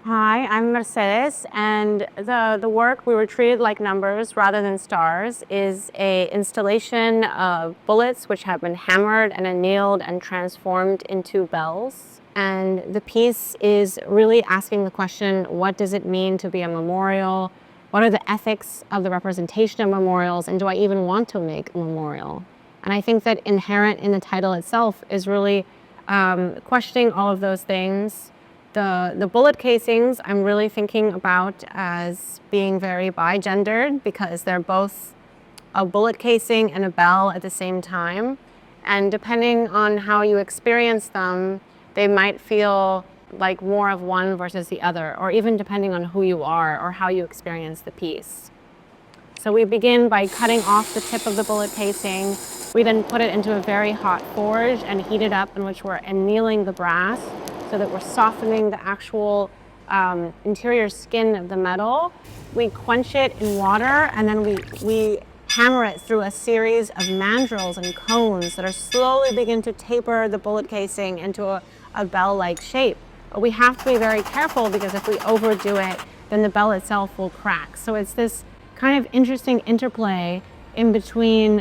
Hi, I'm Mercedes, and the work We Were Treated Like Numbers Rather Than Stars is a installation of bullets which have been hammered and annealed and transformed into bells. And the piece is really asking the question, what does it mean to be a memorial? What are the ethics of the representation of memorials, and do I even want to make a memorial? And I think that inherent in the title itself is really questioning all of those things. The bullet casings I'm really thinking about as being very bi-gendered because they're both a bullet casing and a bell at the same time. And depending on how you experience them, they might feel like more of one versus the other, or even depending on who you are or how you experience the piece. So we begin by cutting off the tip of the bullet casing. We then put it into a very hot forge and heat it up, in which we're annealing the brass so that we're softening the actual interior skin of the metal. We quench it in water, and then we hammer it through a series of mandrels and cones that are slowly begin to taper the bullet casing into a bell-like shape. But we have to be very careful because if we overdo it, then the bell itself will crack. So it's this kind of interesting interplay in between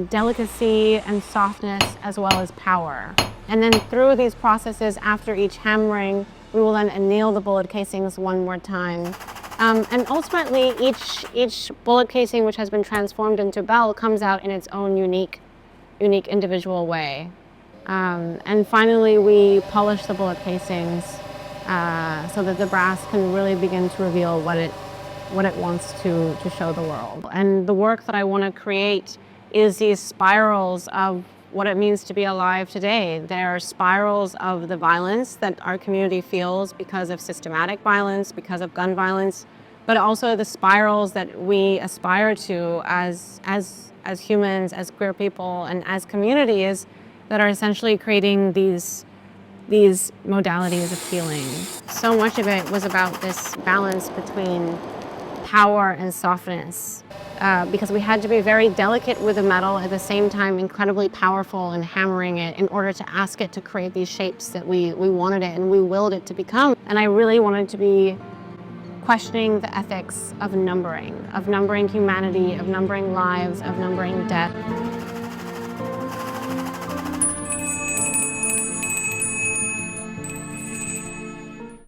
delicacy and softness as well as power. And then through these processes, after each hammering, we will then anneal the bullet casings one more time. And ultimately, each bullet casing which has been transformed into bell comes out in its own unique individual way. And finally, we polish the bullet casings so that the brass can really begin to reveal what it wants to show the world. And the work that I want to create is these spirals of what it means to be alive today. There are spirals of the violence that our community feels because of systematic violence, because of gun violence, but also the spirals that we aspire to as humans, as queer people, and as communities that are essentially creating these modalities of healing. So much of it was about this balance between power and softness, because we had to be very delicate with the metal, at the same time incredibly powerful in hammering it in order to ask it to create these shapes that we wanted it and we willed it to become. And I really wanted to be questioning the ethics of numbering humanity, of numbering lives, of numbering death.